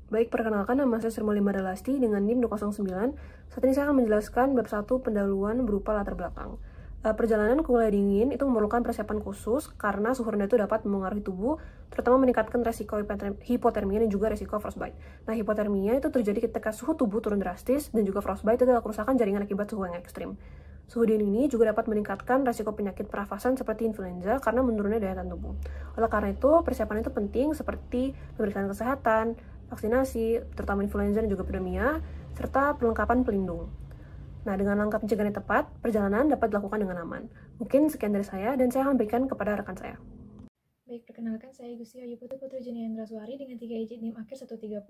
Baik, perkenalkan nama saya Sri Mulyani Lasti dengan NIM 209. Saat ini saya akan menjelaskan bab 1 pendahuluan berupa latar belakang. Perjalanan ke wilayah dingin itu memerlukan persiapan khusus karena suhu rendah itu dapat mempengaruhi tubuh, terutama meningkatkan resiko hipotermia dan juga resiko frostbite. Nah, hipotermia itu terjadi ketika suhu tubuh turun drastis dan juga frostbite itu adalah kerusakan jaringan akibat suhu yang ekstrim. Suhu dingin ini juga dapat meningkatkan resiko penyakit pernafasan seperti influenza karena menurunnya daya tahan tubuh. Oleh karena itu, persiapan itu penting seperti pemeriksaan kesehatan, vaksinasi, terutama influenza dan juga pneumonia, serta perlengkapan pelindung. Nah, dengan langkah pencegahan yang tepat, perjalanan dapat dilakukan dengan aman. Mungkin sekian dari saya, dan saya akan berikan kepada rekan saya. Baik, perkenalkan saya Gusti Ayu Putri Juniandra Suhari dengan 3 digit NIM akhir 130.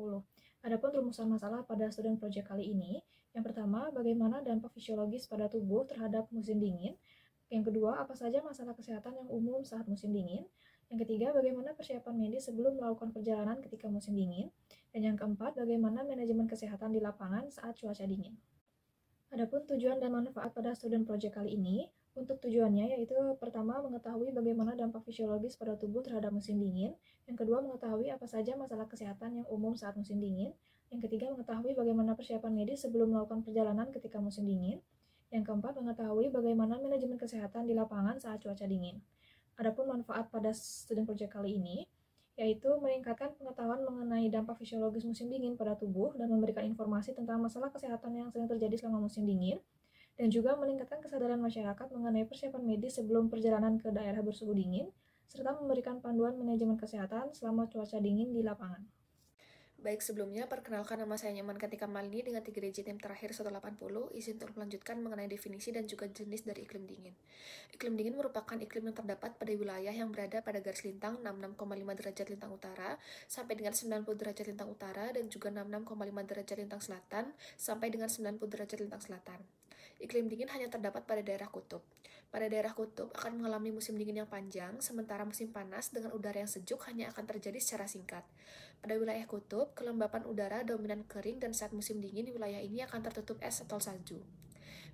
Adapun rumusan masalah pada student project kali ini, yang pertama, bagaimana dampak fisiologis pada tubuh terhadap musim dingin. Yang kedua, apa saja masalah kesehatan yang umum saat musim dingin. Yang ketiga, bagaimana persiapan medis sebelum melakukan perjalanan ketika musim dingin. Dan yang keempat, bagaimana manajemen kesehatan di lapangan saat cuaca dingin. Adapun tujuan dan manfaat pada student project kali ini, untuk tujuannya yaitu pertama mengetahui bagaimana dampak fisiologis pada tubuh terhadap musim dingin, yang kedua mengetahui apa saja masalah kesehatan yang umum saat musim dingin, yang ketiga mengetahui bagaimana persiapan medis sebelum melakukan perjalanan ketika musim dingin, yang keempat mengetahui bagaimana manajemen kesehatan di lapangan saat cuaca dingin. Adapun manfaat pada student project kali ini, yaitu meningkatkan pengetahuan mengenai dampak fisiologis musim dingin pada tubuh dan memberikan informasi tentang masalah kesehatan yang sering terjadi selama musim dingin, dan juga meningkatkan kesadaran masyarakat mengenai persiapan medis sebelum perjalanan ke daerah bersuhu dingin, serta memberikan panduan manajemen kesehatan selama cuaca dingin di lapangan. Baik, sebelumnya perkenalkan nama saya Nyaman Katika Malini dengan 3 digit NIM terakhir 180. Izin untuk melanjutkan mengenai definisi dan juga jenis dari iklim dingin. Iklim dingin merupakan iklim yang terdapat pada wilayah yang berada pada garis lintang 66,5 derajat lintang utara sampai dengan 90 derajat lintang utara dan juga 66,5 derajat lintang selatan sampai dengan 90 derajat lintang selatan. Iklim dingin hanya terdapat pada daerah kutub. Pada daerah kutub akan mengalami musim dingin yang panjang, sementara musim panas dengan udara yang sejuk hanya akan terjadi secara singkat. Pada wilayah kutub, kelembapan udara dominan kering dan saat musim dingin di wilayah ini akan tertutup es atau salju.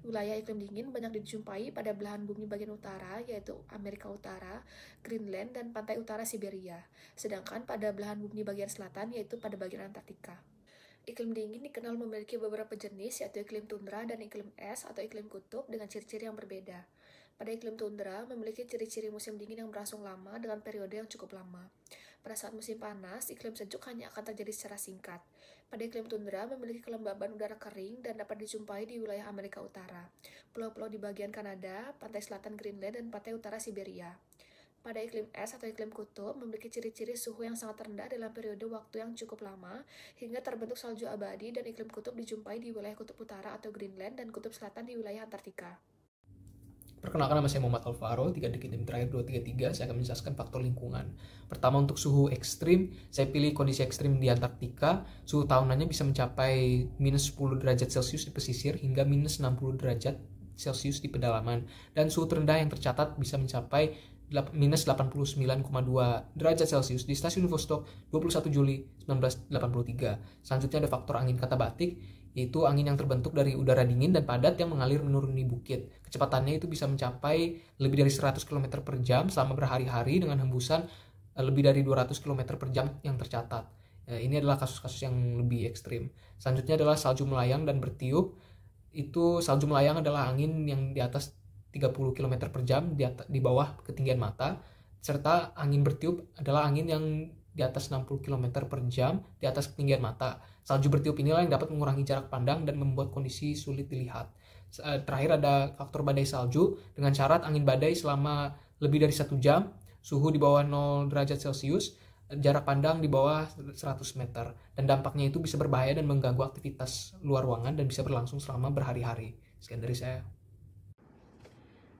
Wilayah iklim dingin banyak dijumpai pada belahan bumi bagian utara, yaitu Amerika Utara, Greenland, dan pantai utara Siberia. Sedangkan pada belahan bumi bagian selatan, yaitu pada bagian Antartika. Iklim dingin dikenal memiliki beberapa jenis, yaitu iklim tundra dan iklim es atau iklim kutub dengan ciri-ciri yang berbeda. Pada iklim tundra memiliki ciri-ciri musim dingin yang berlangsung lama dengan periode yang cukup lama. Pada saat musim panas, iklim sejuk hanya akan terjadi secara singkat. Pada iklim tundra memiliki kelembaban udara kering dan dapat dijumpai di wilayah Amerika Utara, pulau-pulau di bagian Kanada, pantai selatan Greenland, dan pantai utara Siberia. Pada iklim es atau iklim kutub memiliki ciri-ciri suhu yang sangat rendah dalam periode waktu yang cukup lama hingga terbentuk salju abadi, dan iklim kutub dijumpai di wilayah kutub utara atau Greenland dan kutub selatan di wilayah Antartika. Perkenalkan, nama saya Muhammad Alvaro, 3 digit NIM terakhir 233. Saya akan menjelaskan faktor lingkungan. Pertama, untuk suhu ekstrim, saya pilih kondisi ekstrim di Antartika. Suhu tahunannya bisa mencapai minus 10 derajat Celcius di pesisir hingga minus 60 derajat Celcius di pedalaman. Dan suhu terendah yang tercatat bisa mencapai minus 89,2 derajat Celcius di stasiun Vostok 21 Juli 1983. Selanjutnya ada faktor angin katabatik, yaitu angin yang terbentuk dari udara dingin dan padat yang mengalir menuruni bukit. Kecepatannya itu bisa mencapai lebih dari 100 km per jam selama berhari-hari dengan hembusan lebih dari 200 km per jam yang tercatat. Ini adalah kasus-kasus yang lebih ekstrim. Selanjutnya adalah salju melayang dan bertiup. Itu salju melayang adalah angin yang di atas 30 km per jam di bawah ketinggian mata, serta angin bertiup adalah angin yang di atas 60 km per jam di atas ketinggian mata. Salju bertiup inilah yang dapat mengurangi jarak pandang dan membuat kondisi sulit dilihat. Terakhir ada faktor badai salju dengan syarat angin badai selama lebih dari 1 jam, suhu di bawah 0 derajat Celcius, jarak pandang di bawah 100 meter. Dan dampaknya itu bisa berbahaya dan mengganggu aktivitas luar ruangan dan bisa berlangsung selama berhari-hari. Sekian dari saya.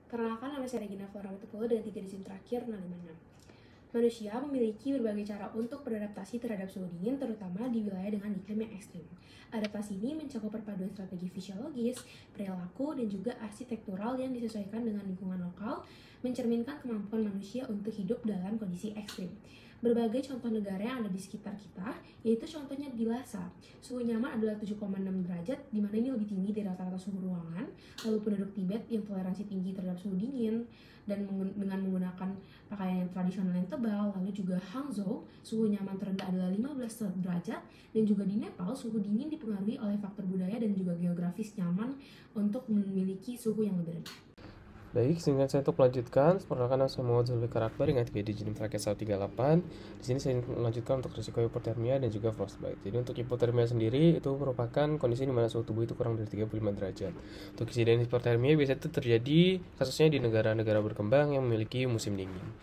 Perkenalkan, nama saya Regina Flora Watupulo dengan 3 digit terakhir 656. Manusia memiliki berbagai cara untuk beradaptasi terhadap suhu dingin, terutama di wilayah dengan iklim yang ekstrim. Adaptasi ini mencakup perpaduan strategi fisiologis, perilaku, dan juga arsitektural yang disesuaikan dengan lingkungan lokal, mencerminkan kemampuan manusia untuk hidup dalam kondisi ekstrim. Berbagai contoh negara yang ada di sekitar kita yaitu contohnya di Lhasa. Suhu nyaman adalah 7,6 derajat, di mana ini lebih tinggi dari rata-rata suhu ruangan. Lalu penduduk Tibet yang toleransi tinggi terhadap suhu dingin dan dengan menggunakan pakaian yang tradisional yang tebal. Lalu juga Hangzhou, suhu nyaman terendah adalah 15 derajat, dan juga di Nepal suhu dingin dipengaruhi oleh faktor budaya dan juga geografis nyaman untuk memiliki suhu yang lebih rendah. Baik, singkat saya untuk melanjutkan, perkenalkan saya Muhammad Zulfikar Akbar dengan 3 digit NIM terakhir 138. Di sini saya melanjutkan untuk risiko hipotermia dan juga frostbite. Jadi untuk hipotermia sendiri itu merupakan kondisi di mana suhu tubuh itu kurang dari 35 derajat. Untuk insiden hipotermia biasanya itu terjadi kasusnya di negara-negara berkembang yang memiliki musim dingin.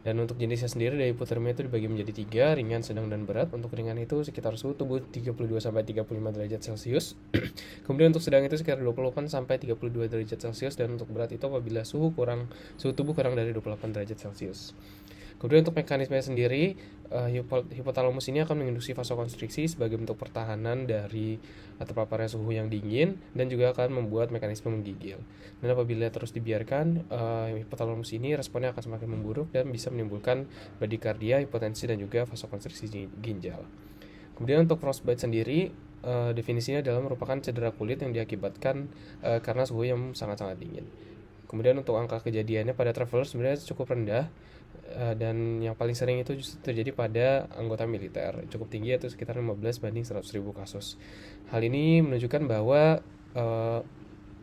Dan untuk jenisnya sendiri dari hipotermia itu dibagi menjadi 3, ringan, sedang, dan berat. Untuk ringan itu sekitar suhu tubuh 32-35 derajat Celcius. Kemudian untuk sedang itu sekitar 28-32 derajat Celcius. Dan untuk berat itu apabila suhu tubuh kurang dari 28 derajat Celcius. Kemudian untuk mekanismenya sendiri, hipotalamus ini akan menginduksi vasokonstriksi sebagai bentuk pertahanan dari terpaparnya suhu yang dingin dan juga akan membuat mekanisme menggigil. Dan apabila terus dibiarkan, hipotalamus ini responnya akan semakin memburuk dan bisa menimbulkan bradikardia, hipotensi, dan juga vasokonstriksi ginjal. Kemudian untuk frostbite sendiri, definisinya adalah merupakan cedera kulit yang diakibatkan karena suhu yang sangat-sangat dingin. Kemudian untuk angka kejadiannya pada traveler sebenarnya cukup rendah, dan yang paling sering itu justru terjadi pada anggota militer, cukup tinggi yaitu sekitar 15 banding 100.000 kasus. Hal ini menunjukkan bahwa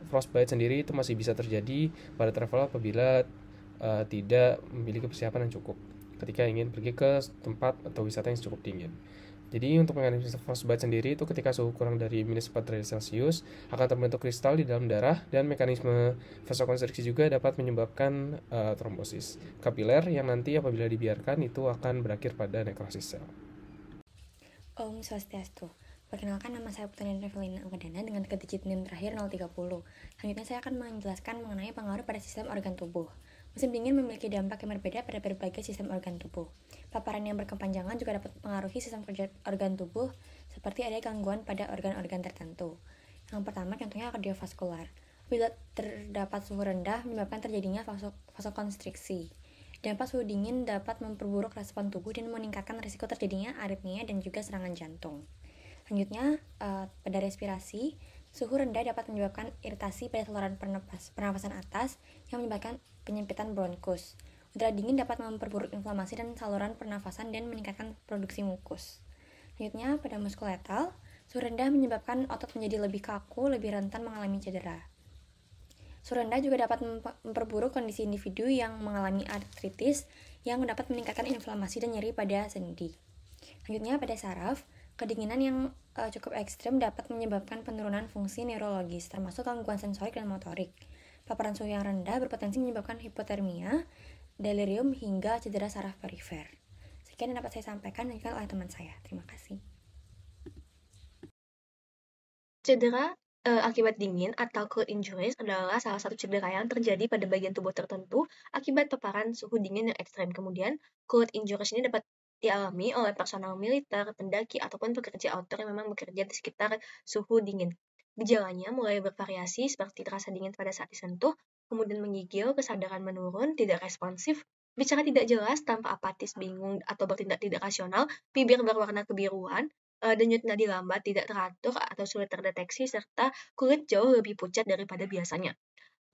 frostbite sendiri itu masih bisa terjadi pada traveler apabila tidak memiliki persiapan yang cukup ketika ingin pergi ke tempat atau wisata yang cukup dingin. Jadi untuk mekanisme frostbite sendiri itu ketika suhu kurang dari minus 4 derajat Celcius akan terbentuk kristal di dalam darah, dan mekanisme vasokonstriksi juga dapat menyebabkan trombosis kapiler yang nanti apabila dibiarkan itu akan berakhir pada nekrosis sel. Om Swastiastu. Perkenalkan, nama saya Putri Revelina Anggadana dengan digit NIM terakhir 030. Selanjutnya saya akan menjelaskan mengenai pengaruh pada sistem organ tubuh. Musim dingin memiliki dampak yang berbeda pada berbagai sistem organ tubuh. Paparan yang berkepanjangan juga dapat mempengaruhi sistem kerja organ tubuh, seperti ada gangguan pada organ-organ tertentu. Yang pertama contohnya kardiovaskular. Bila terdapat suhu rendah menyebabkan terjadinya vasokonstriksi. Dampak suhu dingin dapat memperburuk respon tubuh dan meningkatkan risiko terjadinya aritmia dan juga serangan jantung. Selanjutnya, pada respirasi, suhu rendah dapat menyebabkan iritasi pada saluran pernafasan atas yang menyebabkan penyempitan bronkus. Udara dingin dapat memperburuk inflamasi dan saluran pernafasan dan meningkatkan produksi mukus. Selanjutnya, pada muskuletal, suhu rendah menyebabkan otot menjadi lebih kaku, lebih rentan mengalami cedera. Suhu rendah juga dapat memperburuk kondisi individu yang mengalami artritis yang dapat meningkatkan inflamasi dan nyeri pada sendi. Selanjutnya, pada saraf, kedinginan yang cukup ekstrim dapat menyebabkan penurunan fungsi neurologis, termasuk gangguan sensorik dan motorik. Paparan suhu yang rendah berpotensi menyebabkan hipotermia, delirium, hingga cedera saraf perifer. Sekian yang dapat saya sampaikan oleh teman saya. Terima kasih. Cedera akibat dingin atau cold injuries adalah salah satu cedera yang terjadi pada bagian tubuh tertentu akibat paparan suhu dingin yang ekstrem. Kemudian, cold injuries ini dapat dialami oleh personal militer, pendaki, ataupun pekerja outdoor yang memang bekerja di sekitar suhu dingin. Gejalanya mulai bervariasi seperti terasa dingin pada saat disentuh, kemudian menggigil, kesadaran menurun, tidak responsif, bicara tidak jelas, tanpa apatis, bingung, atau bertindak tidak rasional, bibir berwarna kebiruan, denyut nadi lambat, tidak teratur, atau sulit terdeteksi, serta kulit jauh lebih pucat daripada biasanya.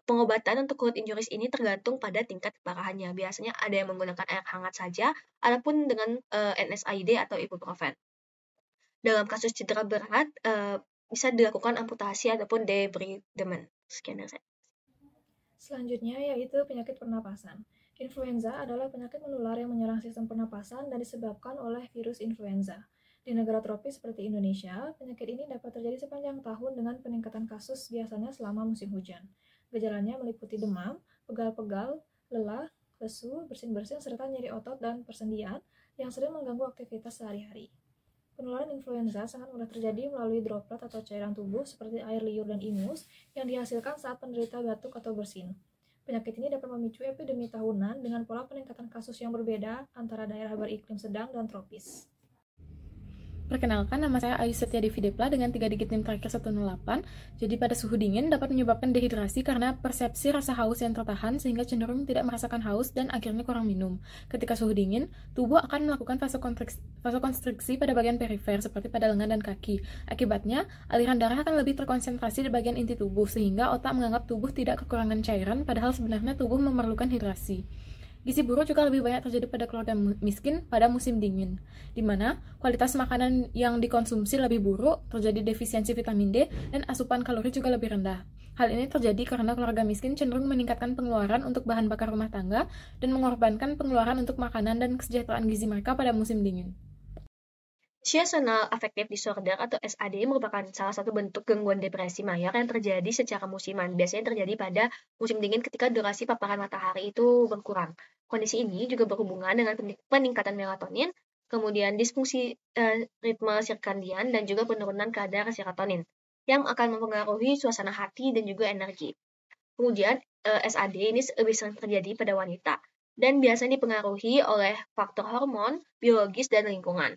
Pengobatan untuk cold injuries ini tergantung pada tingkat keparahannya. Biasanya ada yang menggunakan air hangat saja, adapun dengan NSAID atau ibuprofen. Dalam kasus cedera berat, bisa dilakukan amputasi ataupun debridement. Sekian dari saya. Selanjutnya yaitu penyakit pernapasan. Influenza adalah penyakit menular yang menyerang sistem pernapasan dan disebabkan oleh virus influenza. Di negara tropis seperti Indonesia, penyakit ini dapat terjadi sepanjang tahun dengan peningkatan kasus biasanya selama musim hujan. Gejalanya meliputi demam, pegal-pegal, lelah, lesu, bersin-bersin, serta nyeri otot dan persendian yang sering mengganggu aktivitas sehari-hari. Penularan influenza sangat mudah terjadi melalui droplet atau cairan tubuh seperti air liur dan ingus yang dihasilkan saat penderita batuk atau bersin. Penyakit ini dapat memicu epidemi tahunan dengan pola peningkatan kasus yang berbeda antara daerah beriklim sedang dan tropis. Perkenalkan, nama saya Ayu Setiadevi Depla dengan 3 digit NIM terakhir 108. Jadi pada suhu dingin dapat menyebabkan dehidrasi karena persepsi rasa haus yang tertahan sehingga cenderung tidak merasakan haus dan akhirnya kurang minum. Ketika suhu dingin, tubuh akan melakukan vasokonstriksi pada bagian perifer seperti pada lengan dan kaki. Akibatnya, aliran darah akan lebih terkonsentrasi di bagian inti tubuh sehingga otak menganggap tubuh tidak kekurangan cairan padahal sebenarnya tubuh memerlukan hidrasi. Gizi buruk juga lebih banyak terjadi pada keluarga miskin pada musim dingin, di mana kualitas makanan yang dikonsumsi lebih buruk, terjadi defisiensi vitamin D, dan asupan kalori juga lebih rendah. Hal ini terjadi karena keluarga miskin cenderung meningkatkan pengeluaran untuk bahan bakar rumah tangga dan mengorbankan pengeluaran untuk makanan dan kesejahteraan gizi mereka pada musim dingin. Seasonal Affective Disorder atau SAD merupakan salah satu bentuk gangguan depresi mayor yang terjadi secara musiman. Biasanya terjadi pada musim dingin ketika durasi paparan matahari itu berkurang. Kondisi ini juga berhubungan dengan peningkatan melatonin, kemudian disfungsi ritme sirkadian, dan juga penurunan kadar serotonin yang akan mempengaruhi suasana hati dan juga energi. Kemudian SAD ini lebih sering terjadi pada wanita dan biasanya dipengaruhi oleh faktor hormon, biologis, dan lingkungan.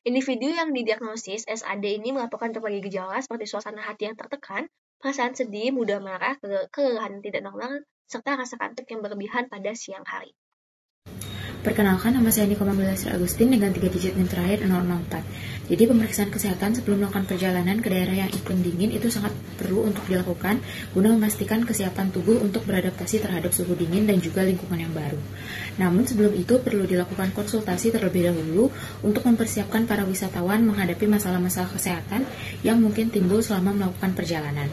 Individu yang didiagnosis SAD ini melaporkan berbagai gejala seperti suasana hati yang tertekan, perasaan sedih, mudah marah, kelelahan tidak normal, serta rasa kantuk yang berlebihan pada siang hari. Perkenalkan, nama saya Niko Manggulasri Agustin dengan 3 digit NIM terakhir 004. Jadi pemeriksaan kesehatan sebelum melakukan perjalanan ke daerah yang iklim dingin itu sangat perlu untuk dilakukan guna memastikan kesiapan tubuh untuk beradaptasi terhadap suhu dingin dan juga lingkungan yang baru. Namun sebelum itu perlu dilakukan konsultasi terlebih dahulu untuk mempersiapkan para wisatawan menghadapi masalah-masalah kesehatan yang mungkin timbul selama melakukan perjalanan.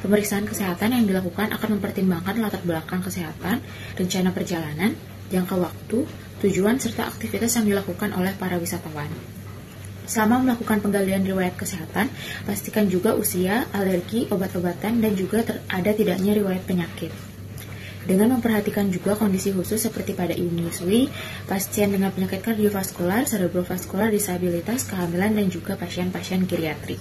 Pemeriksaan kesehatan yang dilakukan akan mempertimbangkan latar belakang kesehatan, rencana perjalanan, jangka waktu, tujuan, serta aktivitas yang dilakukan oleh para wisatawan. Selama melakukan penggalian riwayat kesehatan, pastikan juga usia, alergi, obat-obatan, dan juga ada tidaknya riwayat penyakit. Dengan memperhatikan juga kondisi khusus seperti pada ibu menyusui, pasien dengan penyakit kardiovaskular, cerebrovaskular, disabilitas, kehamilan, dan juga pasien-pasien geriatri.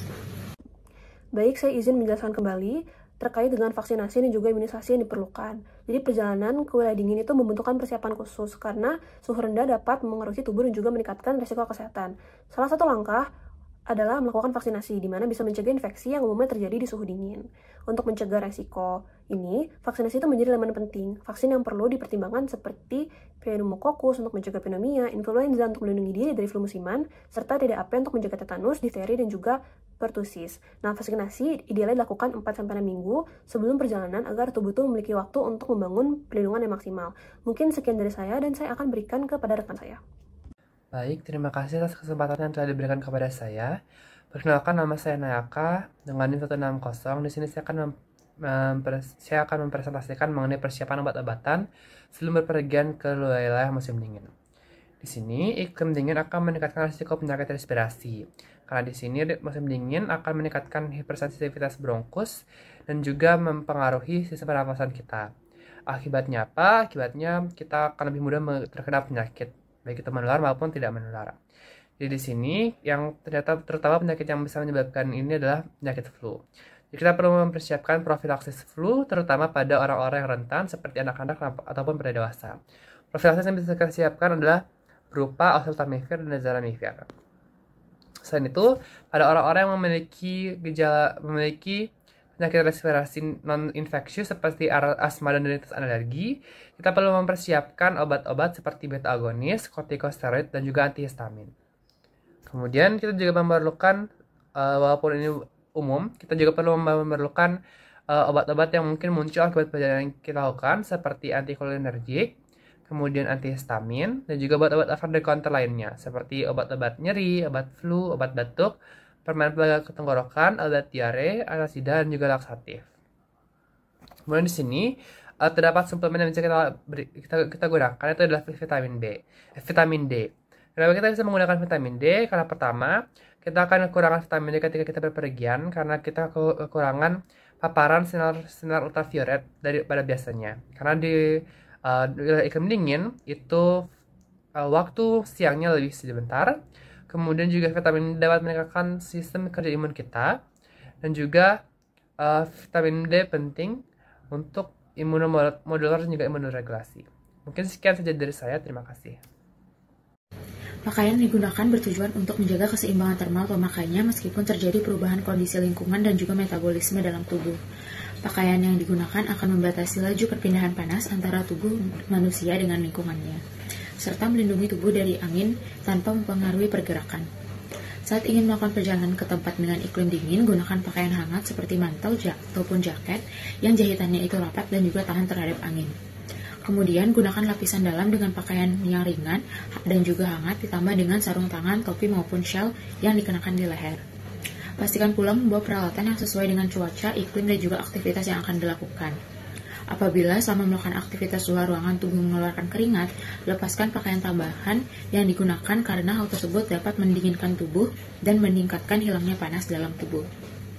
Baik, saya izin menjelaskan kembali terkait dengan vaksinasi dan juga imunisasi yang diperlukan. Jadi perjalanan ke wilayah dingin itu membutuhkan persiapan khusus karena suhu rendah dapat mengerusi tubuh dan juga meningkatkan risiko kesehatan. Salah satu langkah adalah melakukan vaksinasi, di mana bisa mencegah infeksi yang umumnya terjadi di suhu dingin. Untuk mencegah resiko ini, vaksinasi itu menjadi elemen penting. Vaksin yang perlu dipertimbangkan seperti pneumokokus untuk mencegah pneumonia, influenza untuk melindungi diri dari flu musiman, serta TDAP untuk mencegah tetanus, difteri, dan juga pertusis. Nah, vaksinasi idealnya dilakukan 4-6 minggu sebelum perjalanan agar tubuh itu memiliki waktu untuk membangun perlindungan yang maksimal. Mungkin sekian dari saya dan saya akan berikan kepada rekan saya. Baik, terima kasih atas kesempatan yang telah diberikan kepada saya. Perkenalkan, nama saya Nayaka dengan NIM 160. Di sini saya akan mempresentasikan mengenai persiapan obat-obatan sebelum berpergian ke wilayah musim dingin. Di sini, iklim dingin akan meningkatkan risiko penyakit respirasi. Karena di sini musim dingin akan meningkatkan hipersensitivitas bronkus dan juga mempengaruhi sistem pernafasan kita. Akibatnya apa? Akibatnya kita akan lebih mudah terkena penyakit, baik itu menular maupun tidak menular. Jadi di sini yang terutama penyakit yang bisa menyebabkan ini adalah penyakit flu. Jadi kita perlu mempersiapkan profilaksis flu terutama pada orang-orang yang rentan seperti anak-anak ataupun pada dewasa. Profilaksis yang bisa kita siapkan adalah berupa oseltamivir dan azalamivir. Selain itu, pada orang-orang yang memiliki penyakit respirasi non-infeksius seperti asma dan rinitis alergi, kita perlu mempersiapkan obat-obat seperti beta agonis, kortikosteroid, dan juga antihistamin. Kemudian kita juga memerlukan, walaupun ini umum, kita juga perlu memerlukan obat-obat yang mungkin muncul akibat perjalanan yang kita lakukan seperti anticholinergic, kemudian antihistamin, dan juga obat-obat over the counter lainnya seperti obat-obat nyeri, obat flu, obat batuk, permen pelaga tenggorokan, obat diare, antasida, dan juga laksatif. Kemudian di sini terdapat suplemen yang bisa kita gunakan, itu adalah vitamin D. Kenapa kita bisa menggunakan vitamin D? Karena pertama, kita akan kekurangan vitamin D ketika kita berpergian karena kita kekurangan paparan sinar ultraviolet daripada biasanya. Karena di iklim dingin itu waktu siangnya lebih sebentar. Kemudian juga vitamin D dapat meningkatkan sistem kerja imun kita, dan juga vitamin D penting untuk imunomodulator dan juga imunoregulasi. Mungkin sekian saja dari saya, terima kasih. Pakaian digunakan bertujuan untuk menjaga keseimbangan termal pemakainya meskipun terjadi perubahan kondisi lingkungan dan juga metabolisme dalam tubuh. Pakaian yang digunakan akan membatasi laju perpindahan panas antara tubuh manusia dengan lingkungannya, serta melindungi tubuh dari angin tanpa mempengaruhi pergerakan. Saat ingin melakukan perjalanan ke tempat dengan iklim dingin, gunakan pakaian hangat seperti mantel ataupun jaket yang jahitannya itu rapat dan juga tahan terhadap angin. Kemudian, gunakan lapisan dalam dengan pakaian yang ringan dan juga hangat ditambah dengan sarung tangan, topi maupun shawl yang dikenakan di leher. Pastikan pula membawa peralatan yang sesuai dengan cuaca, iklim, dan juga aktivitas yang akan dilakukan. Apabila selama melakukan aktivitas luar ruangan tubuh mengeluarkan keringat, lepaskan pakaian tambahan yang digunakan karena hal tersebut dapat mendinginkan tubuh dan meningkatkan hilangnya panas dalam tubuh.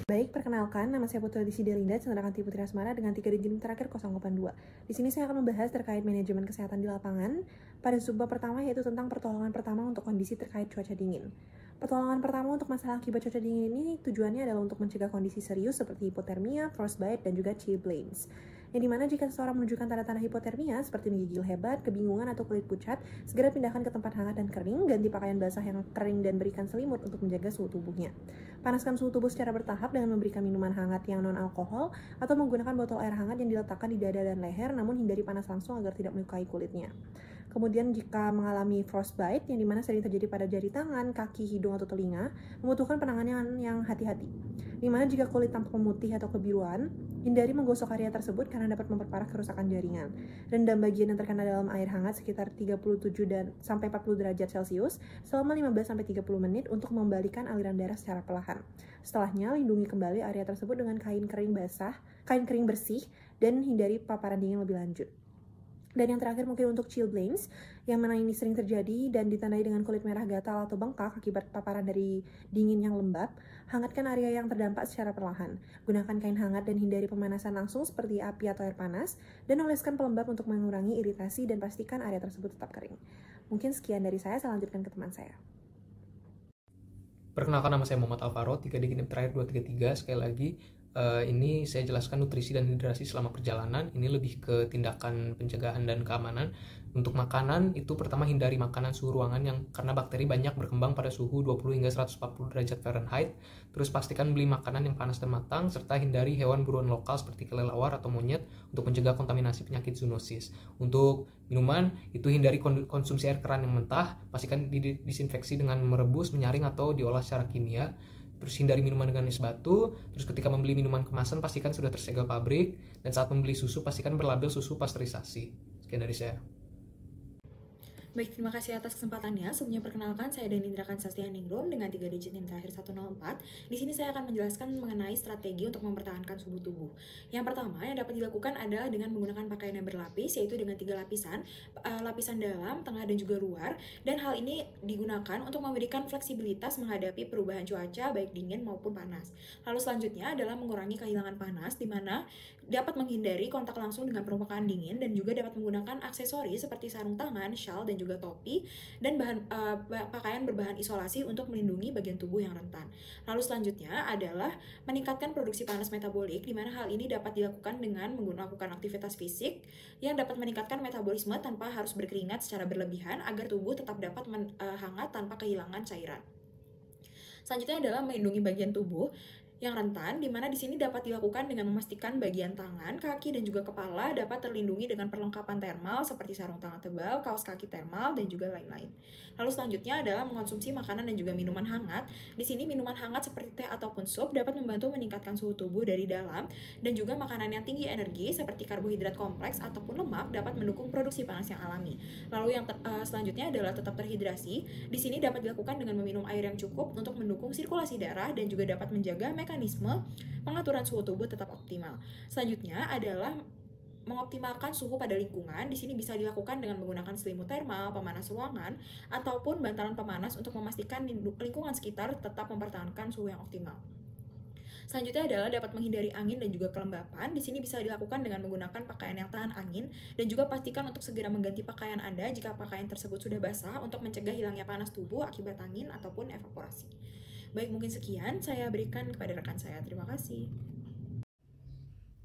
Baik, perkenalkan, nama saya Putri Sidelinda, Chandrakantri Putri Asmara dengan 3 digit terakhir 082. Di sini saya akan membahas terkait manajemen kesehatan di lapangan pada subbab pertama, yaitu tentang pertolongan pertama untuk kondisi terkait cuaca dingin. Pertolongan pertama untuk masalah akibat cuaca dingin ini tujuannya adalah untuk mencegah kondisi serius seperti hipotermia, frostbite, dan juga chilblains. Yang dimana jika seseorang menunjukkan tanda-tanda hipotermia seperti menggigil hebat, kebingungan, atau kulit pucat, segera pindahkan ke tempat hangat dan kering, ganti pakaian basah yang kering dan berikan selimut untuk menjaga suhu tubuhnya. Panaskan suhu tubuh secara bertahap dengan memberikan minuman hangat yang non-alkohol atau menggunakan botol air hangat yang diletakkan di dada dan leher, namun hindari panas langsung agar tidak melukai kulitnya. Kemudian jika mengalami frostbite, yang dimana sering terjadi pada jari tangan, kaki, hidung, atau telinga, membutuhkan penanganan yang hati-hati. Dimana jika kulit tampak memutih atau kebiruan, hindari menggosok area tersebut karena dapat memperparah kerusakan jaringan. Rendam bagian yang terkena dalam air hangat sekitar 37 dan sampai 40 derajat Celcius selama 15-30 menit untuk membalikan aliran darah secara perlahan. Setelahnya, lindungi kembali area tersebut dengan kain kering bersih, dan hindari paparan dingin lebih lanjut. Dan yang terakhir mungkin untuk chilblains, yang mana ini sering terjadi dan ditandai dengan kulit merah gatal atau bengkak akibat paparan dari dingin yang lembab. Hangatkan area yang terdampak secara perlahan. Gunakan kain hangat dan hindari pemanasan langsung seperti api atau air panas, dan oleskan pelembab untuk mengurangi iritasi dan pastikan area tersebut tetap kering. Mungkin sekian dari saya lanjutkan ke teman saya. Perkenalkan, nama saya Muhammad Alvaro, 3 digit terakhir 233. Sekali lagi, ini saya jelaskan nutrisi dan hidrasi selama perjalanan. Ini lebih ke tindakan pencegahan dan keamanan. Untuk makanan, itu pertama hindari makanan suhu ruangan yang karena bakteri banyak berkembang pada suhu 20 hingga 140 derajat Fahrenheit. Terus pastikan beli makanan yang panas dan matang, serta hindari hewan buruan lokal seperti kelelawar atau monyet untuk mencegah kontaminasi penyakit zoonosis. Untuk minuman, itu hindari konsumsi air keran yang mentah, pastikan disinfeksi dengan merebus, menyaring, atau diolah secara kimia. Terus hindari minuman dengan es batu. Terus ketika membeli minuman kemasan, pastikan sudah tersegel pabrik. Dan saat membeli susu, pastikan berlabel susu pasteurisasi. Sekian dari saya. Baik, terima kasih atas kesempatannya. Sebelumnya perkenalkan, saya Danindra Kansastia Ningrum dengan 3 digit yang terakhir 104. Di sini saya akan menjelaskan mengenai strategi untuk mempertahankan suhu tubuh. Yang pertama yang dapat dilakukan adalah dengan menggunakan pakaian yang berlapis, yaitu dengan 3 lapisan, lapisan dalam, tengah, dan juga luar. Dan hal ini digunakan untuk memberikan fleksibilitas menghadapi perubahan cuaca, baik dingin maupun panas. Lalu selanjutnya adalah mengurangi kehilangan panas, di mana dapat menghindari kontak langsung dengan permukaan dingin, dan juga dapat menggunakan aksesori seperti sarung tangan, shawl, dan juga topi, dan pakaian berbahan isolasi untuk melindungi bagian tubuh yang rentan. Lalu selanjutnya adalah meningkatkan produksi panas metabolik, di mana hal ini dapat dilakukan dengan melakukan aktivitas fisik yang dapat meningkatkan metabolisme tanpa harus berkeringat secara berlebihan agar tubuh tetap dapat hangat tanpa kehilangan cairan. Selanjutnya adalah melindungi bagian tubuh yang rentan, di mana di sini dapat dilakukan dengan memastikan bagian tangan, kaki, dan juga kepala dapat terlindungi dengan perlengkapan termal seperti sarung tangan tebal, kaos kaki termal, dan juga lain-lain. Lalu selanjutnya adalah mengonsumsi makanan dan juga minuman hangat. Di sini minuman hangat seperti teh ataupun sup dapat membantu meningkatkan suhu tubuh dari dalam, dan juga makanan yang tinggi energi seperti karbohidrat kompleks ataupun lemak dapat mendukung produksi panas yang alami. Lalu yang selanjutnya adalah tetap terhidrasi. Di sini dapat dilakukan dengan meminum air yang cukup untuk mendukung sirkulasi darah dan juga dapat menjaga mekanisme pengaturan suhu tubuh tetap optimal. Selanjutnya adalah mengoptimalkan suhu pada lingkungan. Di sini bisa dilakukan dengan menggunakan selimut termal, pemanas ruangan, ataupun bantalan pemanas untuk memastikan lingkungan sekitar tetap mempertahankan suhu yang optimal. Selanjutnya adalah dapat menghindari angin dan juga kelembapan. Di sini bisa dilakukan dengan menggunakan pakaian yang tahan angin, dan juga pastikan untuk segera mengganti pakaian Anda jika pakaian tersebut sudah basah untuk mencegah hilangnya panas tubuh akibat angin ataupun evaporasi. Baik, mungkin sekian saya berikan kepada rekan saya. Terima kasih.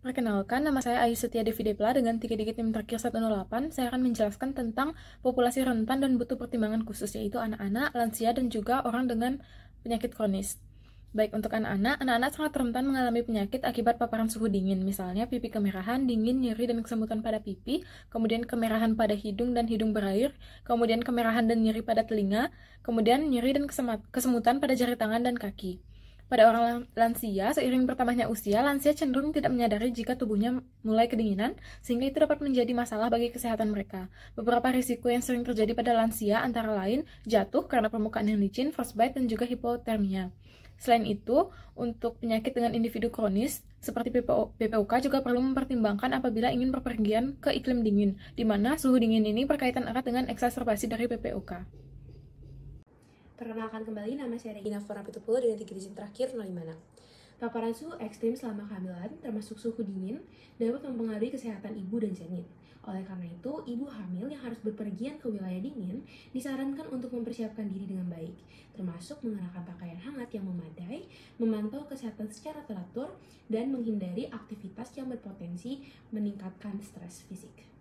Perkenalkan, nama saya Ayu Setia Devi Depla dengan 3 digit NIM terakhir 108. Saya akan menjelaskan tentang populasi rentan dan butuh pertimbangan khusus, yaitu anak-anak, lansia, dan juga orang dengan penyakit kronis. Baik, untuk anak-anak sangat rentan mengalami penyakit akibat paparan suhu dingin, misalnya pipi kemerahan, dingin, nyeri, dan kesemutan pada pipi, kemudian kemerahan pada hidung dan hidung berair, kemudian kemerahan dan nyeri pada telinga, kemudian nyeri dan kesemutan pada jari tangan dan kaki. Pada orang lansia, seiring bertambahnya usia, lansia cenderung tidak menyadari jika tubuhnya mulai kedinginan, sehingga itu dapat menjadi masalah bagi kesehatan mereka. Beberapa risiko yang sering terjadi pada lansia antara lain jatuh karena permukaan yang licin, frostbite, dan juga hipotermia. Selain itu, untuk penyakit dengan individu kronis, seperti PPOK juga perlu mempertimbangkan apabila ingin berpergian ke iklim dingin, di mana suhu dingin ini berkaitan erat dengan eksaserbasi dari PPOK. Perkenalkan kembali, nama saya Regina Fornapitupulu dengan 3 digit terakhir 056. Paparan suhu ekstrim selama kehamilan, termasuk suhu dingin, dapat mempengaruhi kesehatan ibu dan janin. Oleh karena itu, ibu hamil yang harus berpergian ke wilayah dingin disarankan untuk mempersiapkan diri dengan baik, termasuk mengenakan pakaian hangat yang memadai, memantau kesehatan secara teratur, dan menghindari aktivitas yang berpotensi meningkatkan stres fisik.